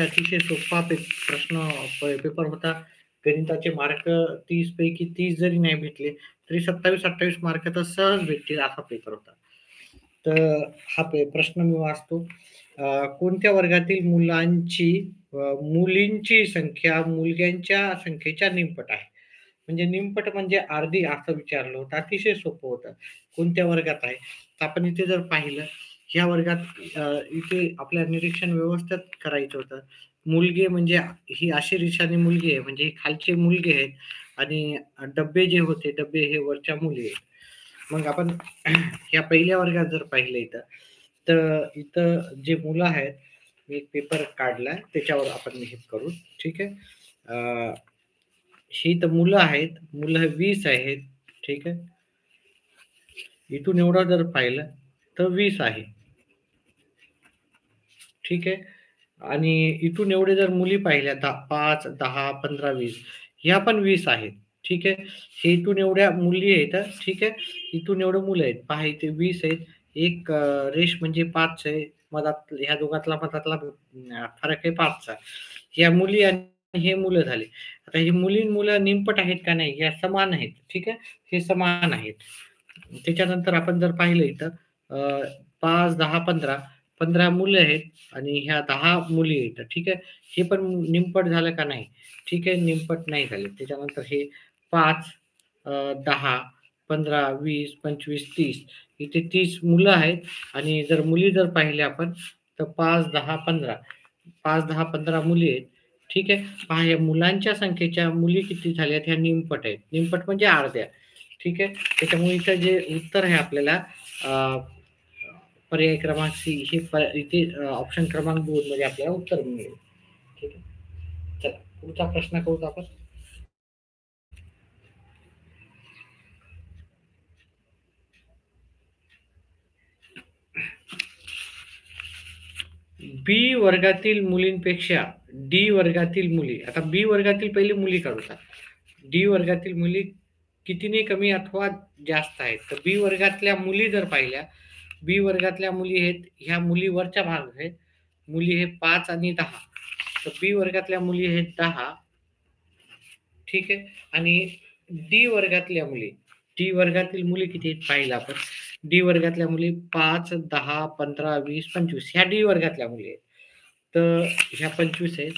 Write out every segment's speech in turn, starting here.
अतिशय सोपा प्रश्न पेपर होता. गणिताचे मार्क 30 पैकी 30 जरी नाही भेटले तरी 27-28 मार्क तर सहज भेटतील असा पेपर होता. तर हा प्रश्न मी वाचतो. कोणत्या वर्गातील मुलींची संख्या मुलग्यांच्या संख्येच्या निमपट आहे? म्हणजे निमपट म्हणजे अर्धी असं विचारलं होतं. अतिशय सोपं होतं. कोणत्या वर्गात आहे? तर आपण इथे जर पाहिलं, ह्या वर्गात इथे आपल्याला निरीक्षण व्यवस्थित करायचं होतं. मुलगे म्हणजे ही अशी रिशानी मुलगी आहे, म्हणजे खालचे मुलगे आहेत आणि डब्बे जे होते, डब्बे हे वरच्या मुली आहेत. मग आपण ह्या पहिल्या वर्गात जर पाहिलं इथं, तर इथं जे मुलं आहेत, मी एक पेपर काढलाय त्याच्यावर आपण हे करू. ठीक आहे. ही तर मुलं आहेत, मुलं 20 आहेत. ठीक आहे. इथून एवढं जर पाहिलं तर 20 आहे. ठीक आहे. आणि इथून एवढे जर मुली पाहिल्या 5, 10, 15, 20 ह्या पण 20 आहेत. ठीक आहे. हे इथून एवढ्या मुली आहेत. ठीक आहे. इथून एवढं मुलं आहेत. पहा इथे 20 आहेत. एक रेष म्हणजे 5 आहे. मधात ह्या दोघातला मधातला फरक आहे 5चा. ह्या मुली आणि हे मुलं झाले. आता ही मुलं निमपट आहेत का नाही? या समान आहेत. ठीक आहे. हे समान आहेत. त्याच्यानंतर आपण जर पाहिलं इथं 5, 10, 15 मुलं आहेत आणि ह्या 10 मुली आहेत. ठीक आहे. हे पण निमपट झालं का नाही? ठीक आहे. निमपट नाही झाले. त्याच्यानंतर हे 5, 10, 15, 20, 25, 30 इथे 30 मुलं आहेत आणि जर मुली जर पाहिल्या आपण तर 5, 10, 15 5, 10, 15 मुली आहेत. ठीक आहे. पहा या मुलांच्या संख्येच्या मुली किती झाल्यात ह्या निमपट आहेत. निमपट म्हणजे अर्ध्या. ठीक आहे. त्याच्यामुळे इथं जे उत्तर आहे आपल्याला पर्याय क्रमांक सी हे इथे ऑप्शन क्रमांक 2 मध्ये आपल्याला उत्तर मिळेल. ठीक आहे. चला पुढचा प्रश्न करू आपण. बी वर्गातील मुलींपेक्षा डी वर्गातील मुली, आता बी वर्गातील पहिली मुली काढूतात. डी वर्गातील मुली कितीने कमी अथवा जास्त आहेत? तर बी वर्गातल्या मुली जर पाहिल्या, बी वर्गातल्या मुली आहेत ह्या मुली वरच्या भाग आहेत. मुली हे 5 आणि 10. तर बी वर्गातल्या मुली आहेत 10. ठीक आहे. आणि डी वर्गातील मुली किती आहेत पाहिलं आपण. डी वर्गातल्या मुली 5, 10, 15, 20, 25 ह्या डी वर्गातल्या मुली आहेत. तर ह्या 25 आहेत.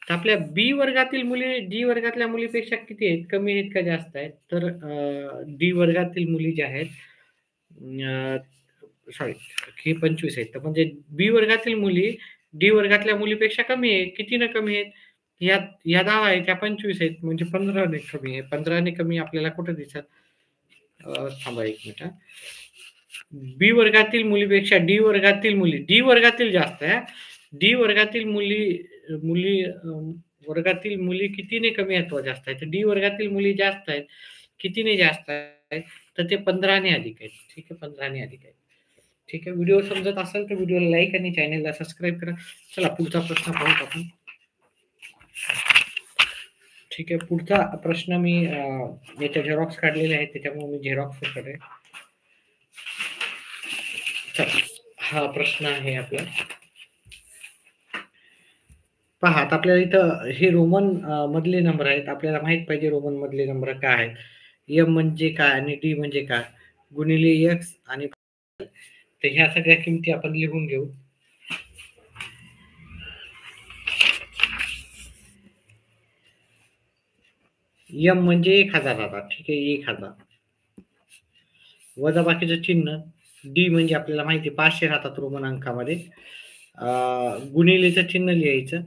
तर आपल्या बी वर्गातील मुली डी वर्गातल्या मुलीपेक्षा किती आहेत? कमी आहेत का जास्त आहेत? तर डी वर्गातील मुली ज्या आहेत सॉरी हे 25 आहेत. तर म्हणजे बी वर्गातील मुली डी वर्गातल्या मुलीपेक्षा कमी आहे. कितीनं कमी आहेत? या 10 आहेत, त्या 25 आहेत, म्हणजे 15ने कमी आहे. 15ने कमी आपल्याला कुठं दिसत? थांबा एक मिनिट. बी वर्गातील मुलीपेक्षा डी वर्गातील जास्त आहे. डी वर्गातील वर्गातील मुली कितीने कमी अथवा जास्त आहेत? तर डी वर्गातील मुली जास्त आहेत. कितीने जास्त आहेत? तर ते 15ने अधिक आहेत. ठीक आहे. 15ने अधिक आहेत. ठीक आहे. व्हिडिओ समजत असेल तर व्हिडिओला लाईक आणि चॅनलला सबस्क्राईब करा. चला पुढचा प्रश्न पाहूत आपण. ठीक आहे. पुढचा प्रश्न मी याच्या झेरॉक्स काढलेले आहेत, त्याच्यामुळे मी झेरॉक्स करेन. चला हा प्रश्न आहे आपला. पहा आता आपल्याला इथं हे रोमन मधले नंबर आहेत. आपल्याला माहित पाहिजे रोमन मधले नंबर काय आहेत. एम म्हणजे काय आणि डी म्हणजे काय, गुणिले एक्स आणि तर ह्या सगळ्या किमती आपण लिहून घेऊ. एम म्हणजे 1000 आता. ठीक आहे. 1000 वजा बाकीचं चिन्ह. डी म्हणजे आपल्याला माहिती 500 राहतात रोमन अंकामध्ये. गुणिलेचं चिन्ह लिहायचं.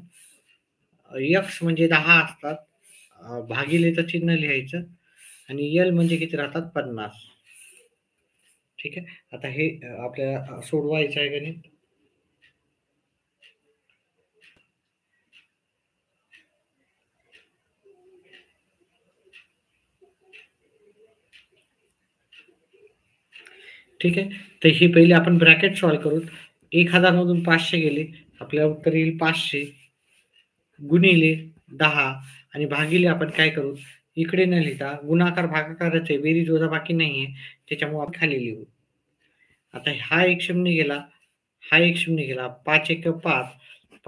एक्स म्हणजे 10 असतात. भागिलेचं चिन्ह लिहायचं आणि एल म्हणजे किती राहतात? 50. ठीक आहे. आता हे आपल्याला सोडवायचं आहे गणित. ठीक आहे. तर हे पहिले आपण ब्रॅकेट सॉल्व करू. 1000 मधून 500 गेले, आपल्याला उत्तर येईल 500 गुणिले 10 आणि भागिले आपण काय करू, इकडे न लिहिता गुणाकार भागाकारच आहे, बेरीज वजाबाकी नाहीये, त्याच्यामुळे आपण खाली लिहू. आता हा एक शून्य गेला, हा एक शून्य गेला, 5 1 5,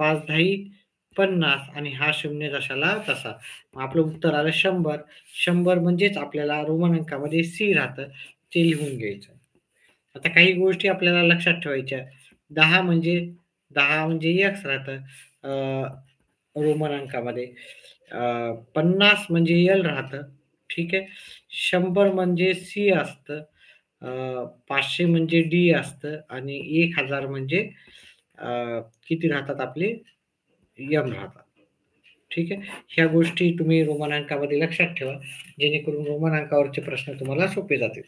5 10 50 आणि हा शून्य जशाला तसा. मग आपलं उत्तर आलं 100. 100 म्हणजेच आपल्याला रोमन अंकामध्ये सी राहतं, ते लिहून घ्यायचं. आता काही गोष्टी आपल्याला लक्षात ठेवायच्या. 10 म्हणजे 10 म्हणजे एक्स राहतं रोमन अंकामध्ये. 50 म्हणजे एल राहतं. ठीक आहे. 100 म्हणजे सी असतं. 500 म्हणजे डी असतं आणि 1000 म्हणजे अ, किती राहतात आपले एम राहतात. ठीक आहे. ह्या गोष्टी तुम्ही रोमन अंकामध्ये लक्षात ठेवा, जेणेकरून रोमन अंकावरचे प्रश्न तुम्हाला सोपे जातील.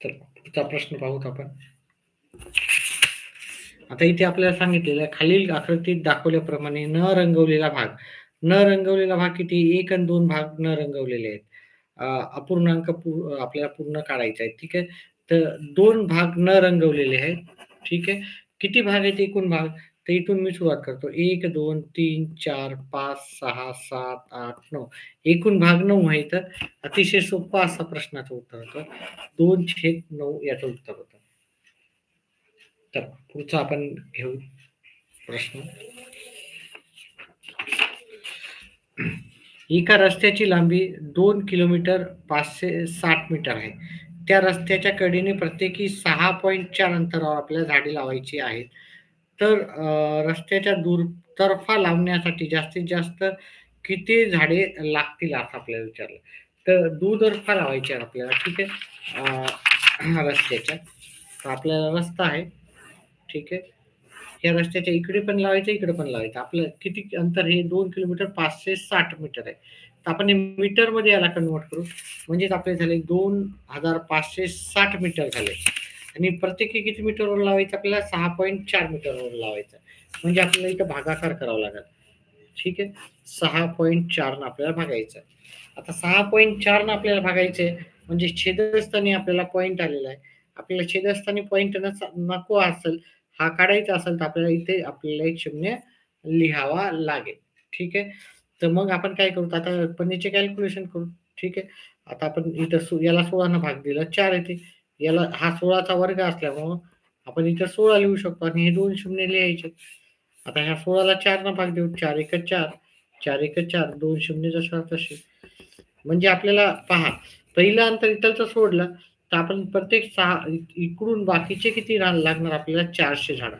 तर पुढचा प्रश्न पाहूत आपण. आता इथे आपल्याला सांगितलेलं आहे, खालील आकृतीत दाखवल्याप्रमाणे न रंगवलेला भाग. न रंगवलेला भाग किती? 1 आणि 2 भाग न रंगवलेले आहेत. अपूर्णांक आपल्याला पूर्ण काढायचा आहे. ठीक आहे. तर 2 भाग न रंगवलेले आहेत. ठीक आहे. किती भाग आहेत एकूण भाग? तर इथून मी सुरुवात करतो. 1, 2, 3, 4, 5, 6, 7, 8, 9. एकूण भाग 9 आहेत. अतिशय सोपा असा प्रश्नाचं उत्तर होतं. 2/9 याचं उत्तर होतं. तर पुढचा आपण घेऊ प्रश्न. एका रस्त्याची लांबी 2 किलोमीटर 560 मीटर आहे. त्या रस्त्याच्या कडेने प्रत्येकी 6.4 अंतरावर आपल्याला झाडे लावायची आहेत. तर रस्त्याच्या दुतर्फा लावण्यासाठी जास्तीत जास्त किती झाडे लागतील असं आपल्याला विचारलं. तर दुतर्फा लावायची आहेत आपल्याला. ठीक आहे. रस्त्याच्या. तर आपल्याला रस्ता आहे. ठीक आहे. या रस्त्याच्या इकडे पण लावायचं, इकडे पण लावायचं. आपलं किती अंतर हे 2 किलोमीटर 560 मीटर आहे. तर आपण हे मीटरमध्ये याला कन्व्हर्ट करू. म्हणजेच आपले झाले 2560 मीटर झाले. आणि प्रत्येकी किती मीटरवर लावायचं आपल्याला? 6.4 मीटरवर लावायचं. म्हणजे आपल्याला इथं भागाकार करावा लागेल. ठीक आहे. 6.4 न आपल्याला भागायचं. आता 6.4 न आपल्याला भागायचंय म्हणजे छेदस्थानी आपल्याला पॉइंट आलेला आहे. आपल्याला छेदस्थानी पॉइंट नको असेल, हा काढायचा असेल तर आपल्याला इथे आपल्याला एक शून्य लिहावा लागेल. ठीक आहे. तर मग आपण काय करू आता पन्नीचे कॅल्क्युलेशन करू. ठीक आहे. आता आपण इथं याला 16 न भाग दिला 4 येते. याला हा 16चा वर्ग असल्यामुळं आपण इथं 16 लिहू शकतो आणि हे 2 शून्य लिहायचे. आता ह्या 16ला 4 न भाग देऊ. 4 एक 4, 4 एक 4, 2 शून्य जसा तसे. म्हणजे आपल्याला पहा, पहिलं अंतर इथलचं सोडलं तर आपण प्रत्येक 6 इकडून बाकीचे किती लागणार आपल्याला? 400 झाडं.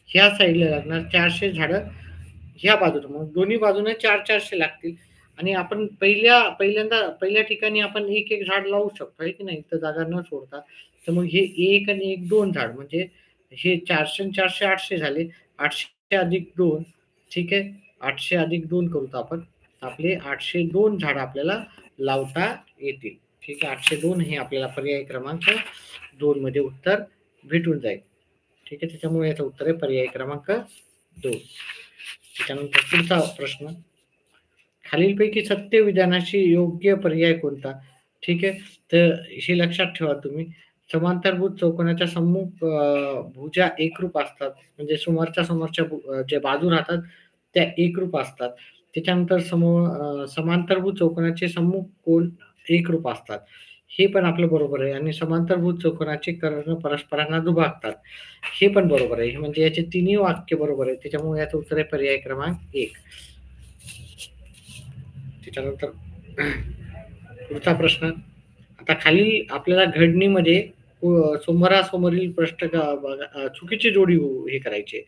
ह्या साईडला लागणार 400 झाडं ह्या बाजूला. मग दोन्ही बाजूने 400 लागतील आणि आपण पहिल्या ठिकाणी आपण एक झाड लावू शकतो आहे की नाही? इथं जागा न सोडता. तर मग हे 1 आणि 1 2 झाड म्हणजे हे 400 आणि 400 800 झाले. 800 अधिक 2 ठीक आहे. 800 अधिक 2 करू आपण. आपले 802 झाडं आपल्याला लावता येतील. ठीक आहे. 802 हे आपल्याला पर्याय क्रमांक 2 मध्ये उत्तर भेटून जाईल. ठीक आहे. त्याच्यामुळे याचं उत्तर आहे पर्याय क्रमांक 2. त्याच्यानंतर पुढचा प्रश्न. खालीलपैकी सत्य विधानाशी योग्य पर्याय कोणता? ठीक आहे. तर हे लक्षात ठेवा तुम्ही. समांतरभुज चौकोनाच्या सम्मुख भुजा एकरूप असतात. म्हणजे समोरच्या ज्या बाजू राहतात त्या एकरूप असतात. त्याच्यानंतर समांतरभुज चौकोनाचे सम्मुख कोन एकरूप असतात. हे पण आपलं बरोबर आहे आणि समांतरभुज चौकोनाचे कर्ण परस्परांना दुभागतात. हे पण बरोबर आहे. म्हणजे याचे तिन्ही वाक्य बरोबर आहे. त्याच्यामुळे याचं उत्तर आहे पर्याय क्रमांक 1. त्याच्यानंतर पुढचा प्रश्न. आता खाली आपल्याला घडणीमध्ये समोरासमोरील चुकीची जोडी हे करायची आहे.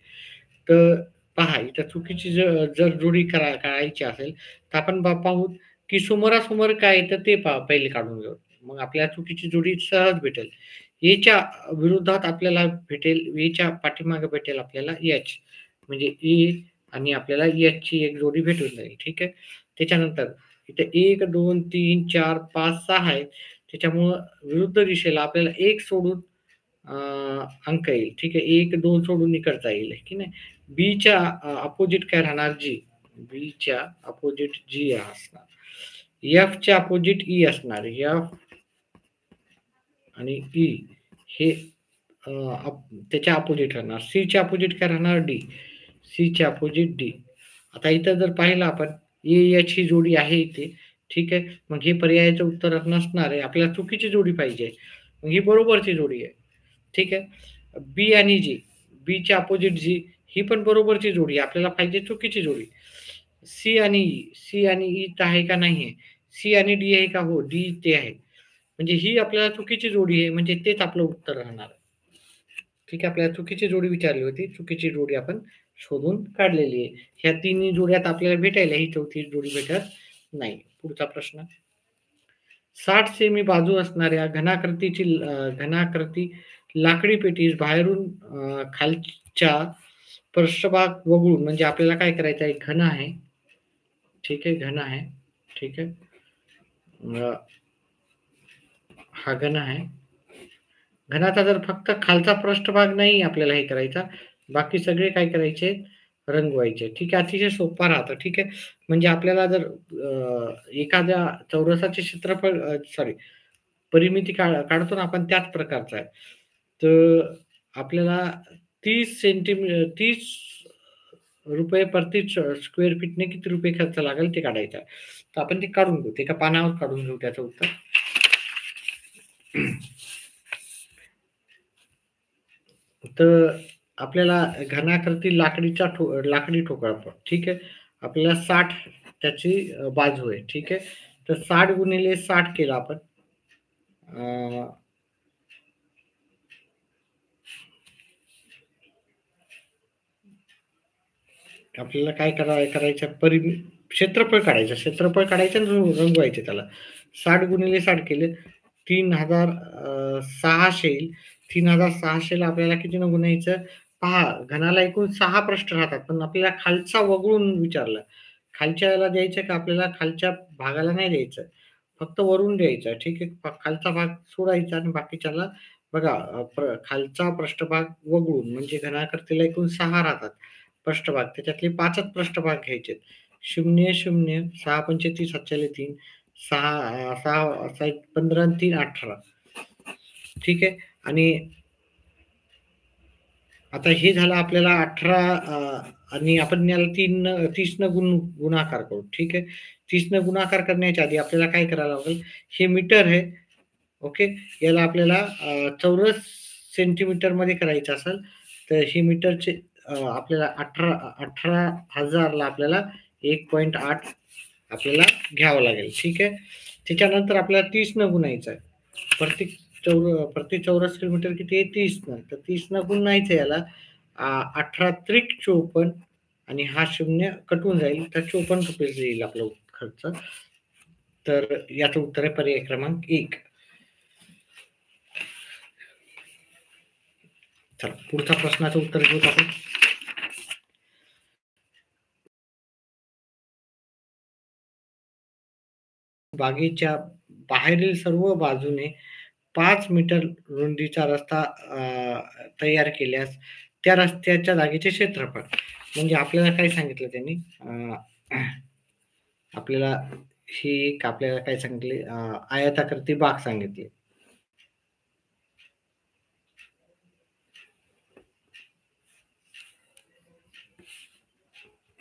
तर पहा इथं चुकीची जर जोडी करायची असेल तर आपण पाहू की समोरासमोर काय येतं ते पहिले काढून घेऊ. मग आपल्याला चुकीची जोडी सहज भेटेल. एच्या विरोधात आपल्याला भेटेल, एच्या पाठीमागे भेटेल आपल्याला एच म्हणजे ए आणि आपल्याला एचची एक जोडी भेटून जाईल. ठीक आहे. त्याच्यानंतर इथे 1, 2, 3, 4, 5, 6 आहेत. त्याच्यामुळं विरुद्ध दिशेला आपल्याला 1 सोडून अ, अंक येईल. ठीक आहे. 1, 2 सोडून इकडचा येईल, की नाही. बीच्या अपोजिट काय राहणार? जी. बीच्या अपोजिट जी असणार. एफच्या अपोजिट ई असणार. एफ आणि ई हे त्याच्या अपोजिट राहणार. सीच्या अपोजिट काय राहणार? डी. सीच्या अपोजिट डी. आता इथं जर पाहिलं आपण ए एच ही जोडी आहे इथे. ठीक आहे. मग हे पर्यायाचं उत्तर नसणार आहे. आपल्याला चुकीची जोडी पाहिजे. मग ही बरोबरची जोडी आहे. ठीक आहे. बी आणि जी, बीच्या अपोजिट जी, ही पण बरोबरची जोडी आहे. आपल्याला पाहिजे चुकीची जोडी. सी आणि ई, सी आणि ई आहे का नाहीये? सी आणि डी आहे का? हो, डी ते आहे. म्हणजे ही आपल्याला चुकीची जोडी आहे, म्हणजे तेच आपलं उत्तर राहणार. ठीक आहे, आपल्याला चुकीची जोडी विचारली होती. चुकीची जोडी आपण शोधून काढलेली आहे. ह्या तिन्ही जोड्यात आपल्याला भेटायला ही चौथी जोडी भेटत नाही. पुढचा प्रश्न. 60 सेमी बाजू असणाऱ्या घनाकृती लाकडी पेटीस बाहेरून खालच्या पृष्ठभाग वगळून, म्हणजे आपल्याला काय करायचं आहे, घन आहे. ठीक आहे, घन आहे. ठीक आहे. हा घन आहे. घनाचा जर फक्त खालचा पृष्ठभाग नाही आपल्याला हे करायचा, बाकी सगळे काय करायचे, रंगवायचे. ठीक आहे, अतिशय सोपा राहतं. ठीक आहे. म्हणजे आपल्याला जर एखाद्या चौरसाचे क्षेत्रफळ, सॉरी, परिमिती काढतो ना आपण, त्याच प्रकारचा आहे. तर आपल्याला 30 रुपये प्रति स्क्वेअर फीटने किती रुपये खर्च लागेल ते काढायचं आहे. तर आपण ते काढून घेऊ. ते एका पानावर काढून घेऊ त्याचं उत्तर. तर आपल्याला घनाकृती लाकडी ठोकळा, ठीक आहे. आपल्याला 60 त्याची बाजू आहे. ठीक आहे. तर 60 गुणिले 60 केलं आपण. आपल्याला काय करायचं, क्षेत्रफळ काढायचं. क्षेत्रफळ काढायचं आणि रंगवायचे त्याला. 60 गुणिले 60 केले 3600 येईल. 3600 ला आपल्याला किती न गुणायचं? पहा, घनाला एकूण 6 पृष्ठ राहतात, पण आपल्याला खालचा वगळून विचारलं. खालच्या याला द्यायचं का आपल्याला? खालच्या भागाला नाही द्यायचं, फक्त वरून द्यायचं. ठीक आहे. खालचा भाग सोडायचा आणि बाकीच्याला बघा, खालचा पृष्ठभाग वगळून, म्हणजे घनाकृतीला एकूण 6 राहतात पृष्ठभाग, त्याच्यातले 5च पृष्ठभाग घ्यायचे. 0, 0, 6 पंचे 30, 3, 6 6 15 आणि 3 18. ठीक आहे. आणि आता हे झालं आपल्याला 18, आणि आपण याला 30 न गुणाकार करू. ठीक आहे. 30 न गुणाकार करण्याच्या आधी आपल्याला काय करावं लागेल, हे मीटर आहे. ओके. याला आपल्याला चौरस सेंटीमीटर मध्ये करायचं असेल तर हे मीटरचे आपल्याला 18,000 ला आपल्याला 1.8 आपल्याला घ्यावं लागेल. ठीक आहे. त्याच्यानंतर आपल्याला 30 न गुणायचं आहे. प्रति चौरस किलोमीटर किती आहे? 30 न. तर 30 न गुणायचं याला. 18 त्रिक 54 आणि हा 0 कटून जाईल, तर 54 रुपये येईल आपला खर्च. तर याचं उत्तर आहे पर्याय क्रमांक 1. चला, पुढच्या प्रश्नाचं उत्तर घेऊ आपण. बागेच्या बाहेरील सर्व बाजूने 5 मीटर रुंदीचा रस्ता तयार केल्यास त्या रस्त्याच्या जागेचे क्षेत्रफळ, म्हणजे आपल्याला काय सांगितलं त्यांनी, आपल्याला ही एक आपल्याला काय सांगितले, आयताकृती बाग सांगितली.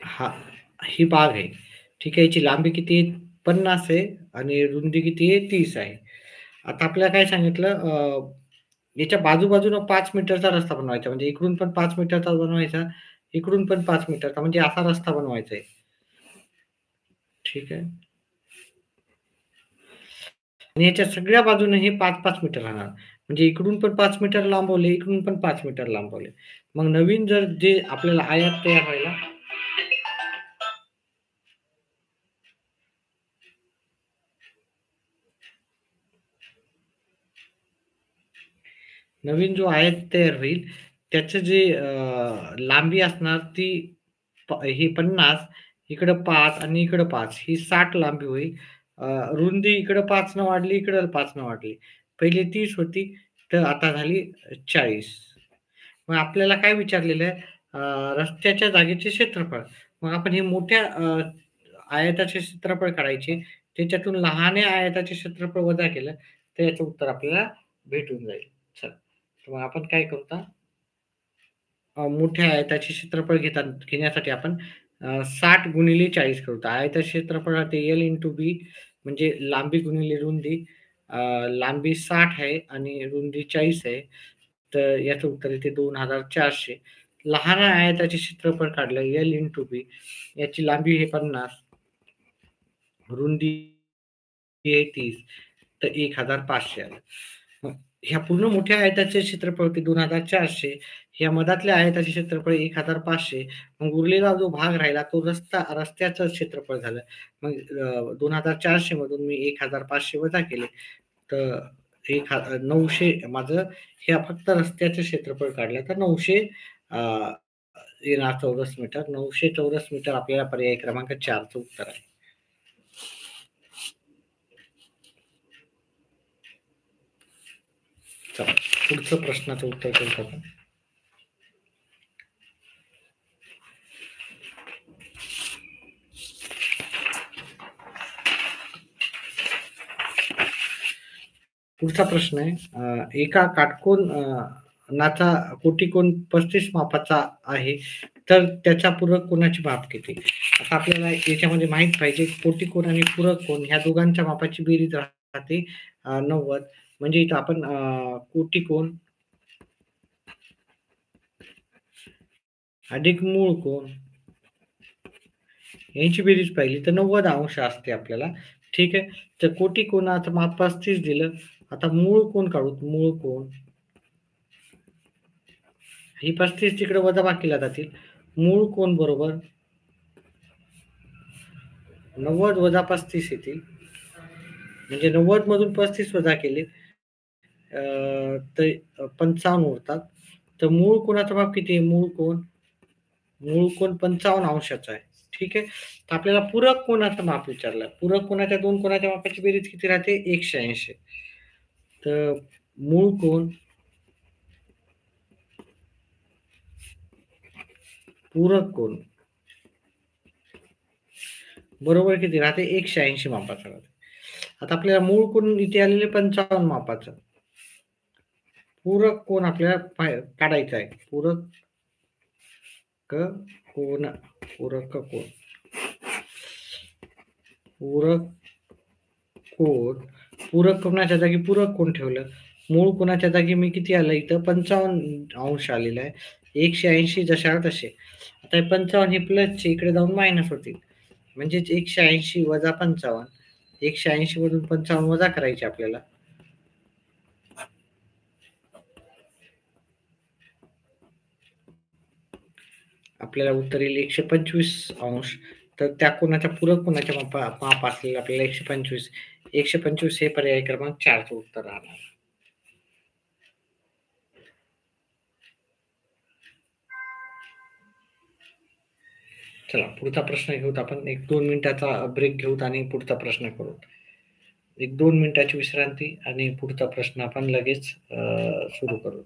हा, ही बाग आहे. ठीक आहे. याची लांबी किती आहे? 50 आहे आणि रुंदी किती आहे? 30 आहे. आता आपल्याला काय सांगितलं, याच्या बाजूबाजूनं 5 मीटरचा रस्ता बनवायचा, म्हणजे इकडून पण 5 मीटरचा बनवायचा, इकडून पण 5 मीटरचा, म्हणजे असा रस्ता बनवायचा आहे. ठीक आहे. आणि याच्या सगळ्या बाजूने हे 5-5 मीटर राहणार. म्हणजे इकडून पण 5 मीटर लांबवले, इकडून पण 5 मीटर लांबवले. मग नवीन जर जे आपल्याला आयात तयार व्हायला, नवीन जो आयात तयार होईल, त्याचं जे लांबी असणार ती ही 50, इकडं 5 आणि इकडं 5, ही 60 लांबी होईल. रुंदी इकडं 5 न वाढली, इकडं 5 न वाढली. पहिले 30 होती, तर आता झाली 40. मग आपल्याला काय विचारलेलं आहे, रस्त्याच्या जागेचे क्षेत्रफळ. मग आपण हे मोठ्या आयताचे क्षेत्रफळ काढायचे, त्याच्यातून लहान्या आयताचे क्षेत्रफळ वजा केलं, तर याचं उत्तर आपल्याला भेटून जाईल. चला, तर मग आपण काय करू आता, मोठ्या आयताचे क्षेत्रफळ घेण्यासाठी आपण 60 गुणिले 40 करू. तर आयताचे क्षेत्रफळ ते L इंटू बी, म्हणजे लांबी गुणिले रुंदी. लांबी 60 आहे आणि रुंदी 40 आहे. तर याचं उत्तर येते 2400. लहान आयताचे क्षेत्रफळ काढलं L इंटू बी, याची लांबी हे 50, रुंदी आहे 30, तर 1500 आलं. मग ह्या पूर्ण मोठ्या आयताचे क्षेत्रफळ होते 2400, ह्या मधातल्या आयताचे क्षेत्रफळ 1500. मग उरलेला जो भाग राहिला तो रस्त्याचं क्षेत्रफळ झालं. मग 2400 मधून मी 1500 वजा केले, तर 900 माझं ह्या फक्त रस्त्याचं क्षेत्रफळ काढलं तर 900 येणार चौरस मीटर. 900 चौरस मीटर आपल्याला पर्याय क्रमांक 4 चं उत्तर आहे. चला पुढचं प्रश्नाचं उत्तर करू आपण. पुढचा प्रश्न आहे, एका काटकोनाचा कोटिकोन 35 मापाचा आहे, तर त्याचा पूरक कोनाची माप किती? आता आपल्याला याच्यामध्ये माहित पाहिजे कोटिकोन आणि पूरक कोन ह्या दोघांच्या मापाची बेरीज राहते 90. म्हणजे इथं आपण कोटिकोन अधिक मूळ कोन यांची बेरीज पाहिली तर 90 अंश असते आपल्याला. ठीक आहे. तर कोटिकोनाचं माप 35 दिलं. आता मूळ कोन काढू. मूळ कोन ही 35 तिकडे वजाबाकीला जातील. मूळ कोन बरोबर 90 वजा 35 येतील. म्हणजे 90 मधून 35 वजा केले तर 55 उरतात. तर मूळ कोनाचा माप किती आहे? मूळ कोन 55 अंशाचा आहे. ठीक आहे. तर आपल्याला पूरक कोनाचं माप विचारलं. पूरक कोनाच्या दोन कोनाच्या मापाची बेरीज किती राहते? 180. तर मूळ कोन पूरक कोन बरोबर किती राहते? 180 मापाचा राहते. आता आपल्याला मूळ कोन इथे आलेले 55 मापाचं. पूरक कोन आपल्याला काढायचा आहे. पूरक कोन पूरक कोनाच्या जागी पूरक कोन ठेवलं. मूळ कोनाच्या जागी मी किती आलं इथं? 55 अंश आलेला आहे. 180 जशाला तसे. आता हे 55 हे प्लसचे इकडे जाऊन मायनस होतील. म्हणजेच 180 वजा 55. 180 मधून 55 वजा करायचे आपल्याला. आपल्याला उत्तर येईल 125 अंश. तर त्या कोनाच्या पूरक कोनाच्या माप असलेलं आपल्याला 125 हे पर्याय क्रमांक 4 चं उत्तर राहणार. चला पुढचा प्रश्न घेऊत आपण. 1-2 मिनिटाचा ब्रेक घेऊत आणि पुढचा प्रश्न करू. 1-2 मिनिटाची विश्रांती आणि पुढचा प्रश्न आपण लगेच सुरू करू.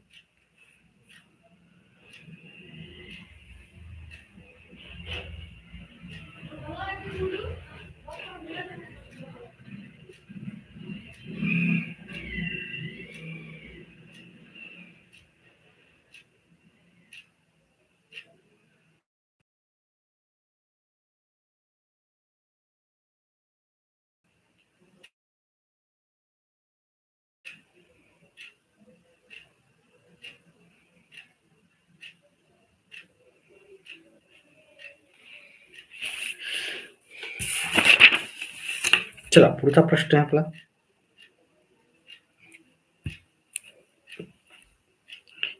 चला पुढचा प्रश्न आहे आपला.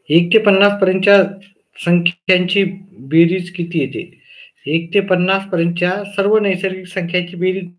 1 ते 50 पर्यंतच्या संख्यांची बेरीज किती येते? 1 ते 50 पर्यंतच्या सर्व नैसर्गिक संख्यांची बेरीज